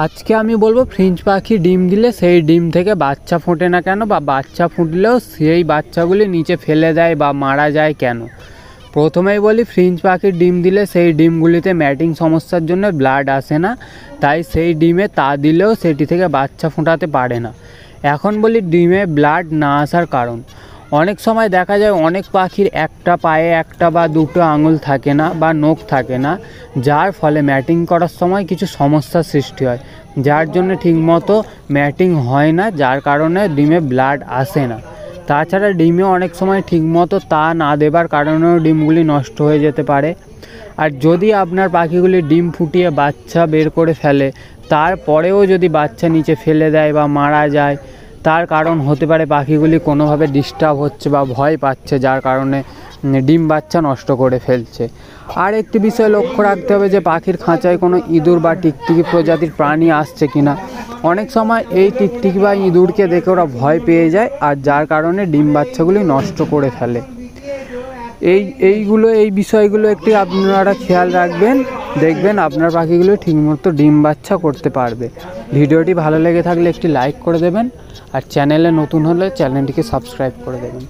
আজকে আমি বলবো ফ্রিঞ্চ পাখি ডিম দিলে সেই ডিম থেকে বাচ্চা ফোটে না কেন, বা বাচ্চা ফুটলেও সেই বাচ্চাগুলি নিচে ফেলে দেয় বা মারা যায় কেন। প্রথমেই বলি, ফ্রিঞ্চ পাখির ডিম দিলে সেই ডিমগুলিতে ম্যাটিং সমস্যার জন্য ব্লাড আসে না, তাই সেই ডিমে তা দিলেও সেটি থেকে বাচ্চা ফোটাতে পারে না। এখন বলি ডিমে ব্লাড না আসার কারণ। অনেক সময় দেখা যায় অনেক পাখির একটা পায়ে একটা বা দুটো আঙুল থাকে না বা নখ থাকে না, যার ফলে ম্যাটিং করার সময় কিছু সমস্যার সৃষ্টি হয়, যার জন্য ঠিকমতো ম্যাটিং হয় না, যার কারণে ডিমে ব্লাড আসে না। তাছাড়া ডিমে অনেক সময় ঠিকমতো তা না দেবার কারণেও ডিমগুলি নষ্ট হয়ে যেতে পারে। আর যদি আপনার পাখিগুলি ডিম ফুটিয়ে বাচ্চা বের করে ফেলে, তারপরেও যদি বাচ্চা নিচে ফেলে দেয় বা মারা যায়, তার কারণ হতে পারে পাখিগুলি কোনোভাবে ডিস্টার্ব হচ্ছে বা ভয় পাচ্ছে, যার কারণে ডিম বাচ্চা নষ্ট করে ফেলছে। আর একটি বিষয় লক্ষ্য রাখতে হবে যে পাখির খাঁচায় কোনো ইঁদুর বা টিকটিকি প্রজাতির প্রাণী আসছে কিনা। অনেক সময় এই টিকটিকি বা ইঁদুরকে দেখে ওরা ভয় পেয়ে যায়, আর যার কারণে ডিম বাচ্চাগুলি নষ্ট করে ফেলে। এই বিষয়গুলো একটি আপনারা খেয়াল রাখবেন, দেখবেন আপনার পাখিগুলো ঠিকমতো ডিম বাচ্চা করতে পারবে। ভিডিওটি ভালো লেগে থাকলে একটি লাইক করে দেবেন, আর চ্যানেলে নতুন হলে চ্যানেলটিকে সাবস্ক্রাইব করে দেবেন।